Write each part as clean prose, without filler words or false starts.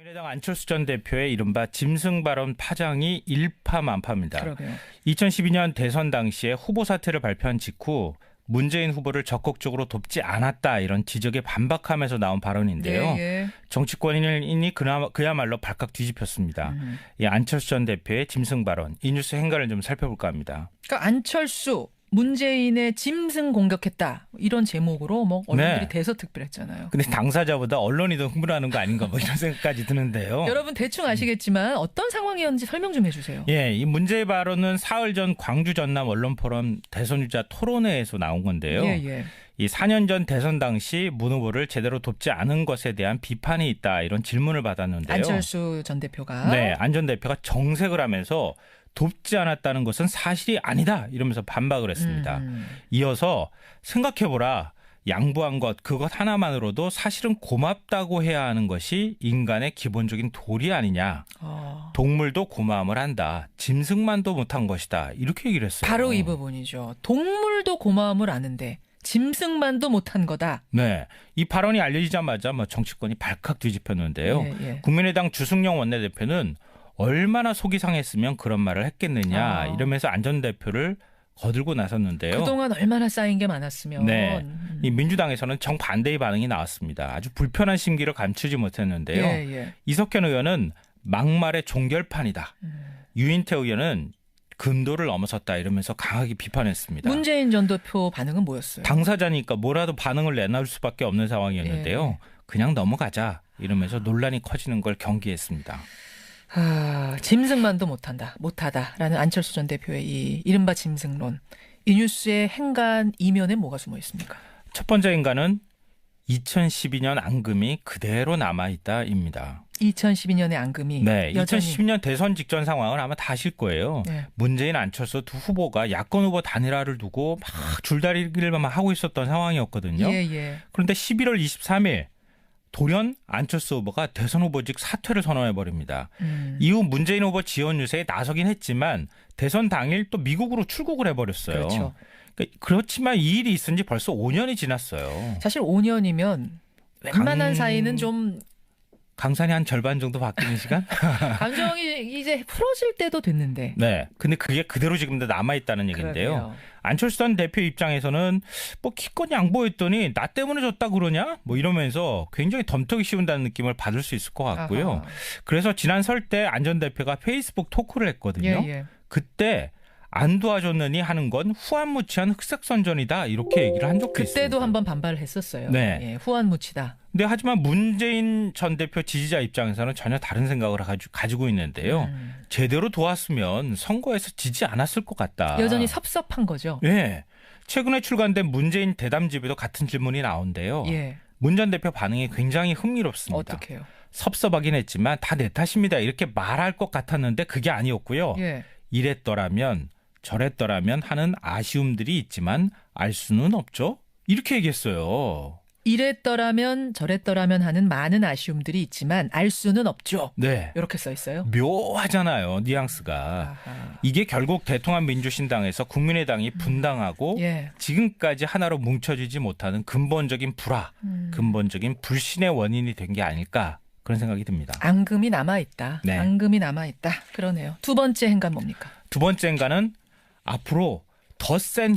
국민의당 안철수 전 대표의 이른바 짐승 발언 파장이 일파만파입니다. 그러게요. 2012년 대선 당시에 후보 사퇴를 발표한 직후 문재인 후보를 적극적으로 돕지 않았다 이런 지적에 반박하면서 나온 발언인데요. 예. 정치권인이 그야말로 발칵 뒤집혔습니다. 이 안철수 전 대표의 짐승 발언, 이 뉴스 행간을 좀 살펴볼까 합니다. 그러니까 안철수 문재인의 짐승 공격했다 이런 제목으로 뭐 언론들이 네. 대서특필했잖아요. 근데 당사자보다 언론이 더 흥분하는 거 아닌가 뭐 이런 생각까지 드는데요. 여러분 대충 아시겠지만 어떤 상황이었는지 설명 좀 해주세요. 예, 이 문제의 발언은 사흘 전 광주 전남 언론포럼 대선주자 토론회에서 나온 건데요. 예. 이 4년 전 대선 당시 문 후보를 제대로 돕지 않은 것에 대한 비판이 있다 이런 질문을 받았는데요. 안철수 전 대표가. 네, 안 전 대표가 정색을 하면서 돕지 않았다는 것은 사실이 아니다 이러면서 반박을 했습니다. 이어서 생각해보라. 양보한 것 그것 하나만으로도 사실은 고맙다고 해야 하는 것이 인간의 기본적인 도리 아니냐. 동물도 고마움을 한다. 짐승만도 못한 것이다. 이렇게 얘기를 했어요. 바로 이 부분이죠. 동물도 고마움을 아는데 짐승만도 못한 거다. 네, 이 발언이 알려지자마자 정치권이 발칵 뒤집혔는데요. 예. 국민의당 주승용 원내대표는 얼마나 속이 상했으면 그런 말을 했겠느냐 이러면서 안 전 대표를 거들고 나섰는데요. 그동안 얼마나 쌓인 게 많았으면. 네, 이 민주당에서는 정반대의 반응이 나왔습니다. 아주 불편한 심기를 감추지 못했는데요. 예. 이석현 의원은 막말의 종결판이다. 유인태 의원은 금도를 넘어섰다 이러면서 강하게 비판했습니다. 문재인 전 대표 반응은 뭐였어요? 당사자니까 뭐라도 반응을 내놓을 수밖에 없는 상황이었는데요. 예. 그냥 넘어가자 이러면서 논란이 커지는 걸 경계했습니다. 짐승만도 못하다라는 안철수 전 대표의 이 이른바 짐승론. 이 뉴스의 행간 이면에 뭐가 숨어 있습니까? 첫 번째 행간은 2012년 앙금이 그대로 남아있다입니다. 2012년의 앙금이 네, 여전히. 2012년 대선 직전 상황을 아마 다 아실 거예요. 네. 문재인, 안철수 두 후보가 야권 후보 단일화를 두고 막 줄다리기를 하고 있었던 상황이었거든요. 예. 그런데 11월 23일 돌연 안철수 후보가 대선 후보직 사퇴를 선언해버립니다. 이후 문재인 후보 지원 유세에 나서긴 했지만 대선 당일 또 미국으로 출국을 해버렸어요. 그렇죠. 그렇지만 이 일이 있은 지 벌써 5년이 지났어요. 사실 5년이면 웬만한 사이는 좀 강산이 한 절반 정도 바뀌는 시간? 감정이 이제 풀어질 때도 됐는데. 네. 근데 그게 그대로 지금도 남아있다는 얘기인데요. 그러게요. 안철수 전 대표 입장에서는 기껏 양보했더니 나 때문에 졌다 그러냐? 이러면서 굉장히 덤터기 씌운다는 느낌을 받을 수 있을 것 같고요. 아하. 그래서 지난 설 때 안 전 대표가 페이스북 토크를 했거든요. 예. 그때 안 도와줬느니 하는 건 후한무치한 흑색선전이다 이렇게 얘기를 한 적도 있습니다. 그때도 한번 반발을 했었어요. 네. 예, 후한무치다. 근데 하지만 문재인 전 대표 지지자 입장에서는 전혀 다른 생각을 가지고 있는데요. 제대로 도왔으면 선거에서 지지 않았을 것 같다. 여전히 섭섭한 거죠. 네. 최근에 출간된 문재인 대담집에도 같은 질문이 나온대요. 예. 문 전 대표 반응이 굉장히 흥미롭습니다. 어떻게요? 섭섭하긴 했지만 다 내 탓입니다. 이렇게 말할 것 같았는데 그게 아니었고요. 예. 이랬더라면 저랬더라면 하는 아쉬움들이 있지만 알 수는 없죠. 이렇게 얘기했어요. 이랬더라면 저랬더라면 하는 많은 아쉬움들이 있지만 알 수는 없죠. 네. 이렇게 써 있어요. 묘하잖아요. 뉘앙스가. 아하. 이게 결국 대통합민주신당에서 국민의당이 분당하고 예. 지금까지 하나로 뭉쳐지지 못하는 근본적인 불화, 근본적인 불신의 원인이 된 게 아닐까 그런 생각이 듭니다. 앙금이 남아있다. 네. 앙금이 남아있다. 그러네요. 두 번째 행간 뭡니까? 두 번째 행간은 앞으로 더 센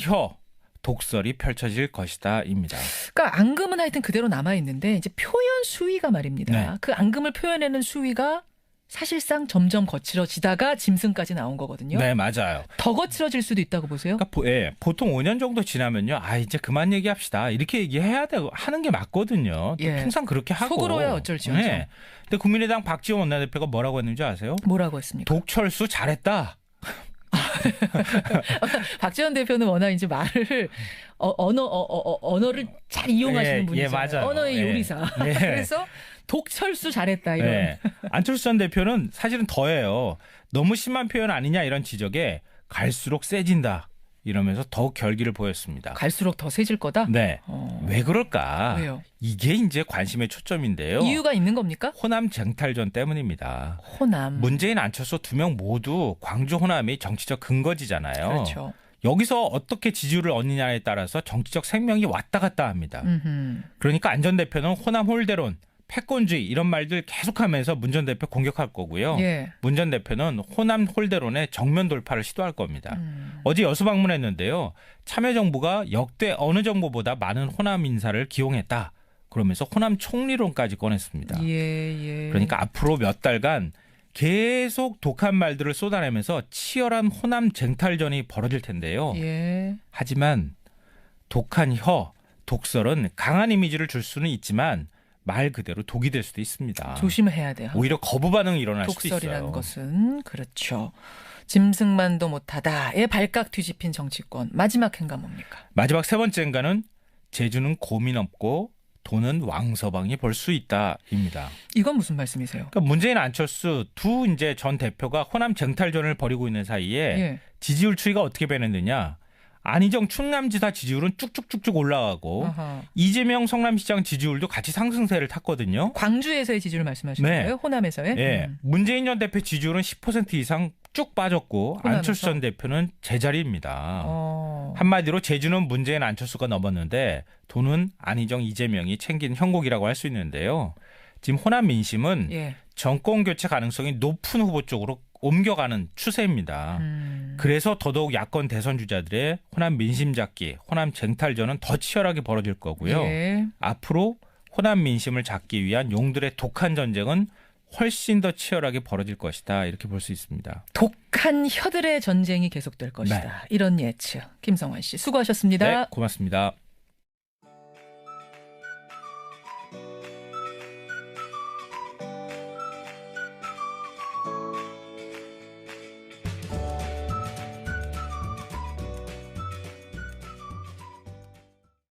독설이 펼쳐질 것이다입니다. 그러니까 앙금은 하여튼 그대로 남아있는데 이제 표현 수위가 말입니다. 네. 그 앙금을 표현하는 수위가 사실상 점점 거칠어지다가 짐승까지 나온 거거든요. 네, 맞아요. 더 거칠어질 수도 있다고 보세요? 그러니까 보통 5년 정도 지나면요. 이제 그만 얘기합시다. 이렇게 얘기해야 되고 하는 게 맞거든요. 또 예. 통상 그렇게 하고. 속으로야 어쩔지. 네. 근데 국민의당 박지원 원내대표가 뭐라고 했는지 아세요? 뭐라고 했습니까? 독철수 잘했다. 박지원 대표는 워낙 이제 말을 언어를 잘 이용하시는 분이죠. 맞아요. 언어의 요리사. 네. 그래서 독철수 잘했다 이런. 네. 안철수 전 대표는 사실은 더해요. 너무 심한 표현 아니냐 이런 지적에 갈수록 세진다 이러면서 더욱 결기를 보였습니다. 갈수록 더 세질 거다? 네. 왜 그럴까? 왜요? 이게 이제 관심의 초점인데요. 이유가 있는 겁니까? 호남 쟁탈전 때문입니다. 호남. 문재인, 안철수 두 명 모두 광주 호남이 정치적 근거지잖아요. 그렇죠. 여기서 어떻게 지지율을 얻느냐에 따라서 정치적 생명이 왔다 갔다 합니다. 그러니까 안 전 대표는 호남 홀대론, 패권주의 이런 말들 계속하면서 문 전 대표 공격할 거고요. 예. 문 전 대표는 호남 홀대론의 정면 돌파를 시도할 겁니다. 어제 여수 방문했는데요. 참여정부가 역대 어느 정부보다 많은 호남 인사를 기용했다. 그러면서 호남 총리론까지 꺼냈습니다. 예. 그러니까 앞으로 몇 달간 계속 독한 말들을 쏟아내면서 치열한 호남 쟁탈전이 벌어질 텐데요. 예. 하지만 독한 혀, 독설은 강한 이미지를 줄 수는 있지만 말 그대로 독이 될 수도 있습니다. 조심해야 돼요. 오히려 거부 반응이 일어날 수도 있어요. 독설이라는 것은 그렇죠. 짐승만도 못하다의 발칵 뒤집힌 정치권. 마지막 행간 뭡니까? 마지막 세 번째 행간은 제주는 고민 없고 돈은 왕서방이 벌 수 있다입니다. 이건 무슨 말씀이세요? 그러니까 문재인 안철수 두 이제 전 대표가 호남 쟁탈전을 벌이고 있는 사이에 예. 지지율 추이가 어떻게 변했느냐? 안희정 충남지사 지지율은 쭉쭉쭉쭉 올라가고 아하. 이재명 성남시장 지지율도 같이 상승세를 탔거든요. 광주에서의 지지율 말씀하시는 네. 거예요? 호남에서의? 예. 문재인 전 대표 지지율은 10% 이상 쭉 빠졌고 호남에서? 안철수 전 대표는 제자리입니다. 어. 한마디로 제주는 문재인 안철수가 넘었는데 돈은 안희정 이재명이 챙긴 형국이라고 할 수 있는데요. 지금 호남 민심은 예. 정권 교체 가능성이 높은 후보 쪽으로 옮겨가는 추세입니다. 그래서 더더욱 야권 대선 주자들의 호남 민심 잡기, 호남 쟁탈전은 더 치열하게 벌어질 거고요. 예. 앞으로 호남 민심을 잡기 위한 용들의 독한 전쟁은 훨씬 더 치열하게 벌어질 것이다. 이렇게 볼 수 있습니다. 독한 혀들의 전쟁이 계속될 것이다. 네. 이런 예측. 김성환 씨 수고하셨습니다. 네, 고맙습니다.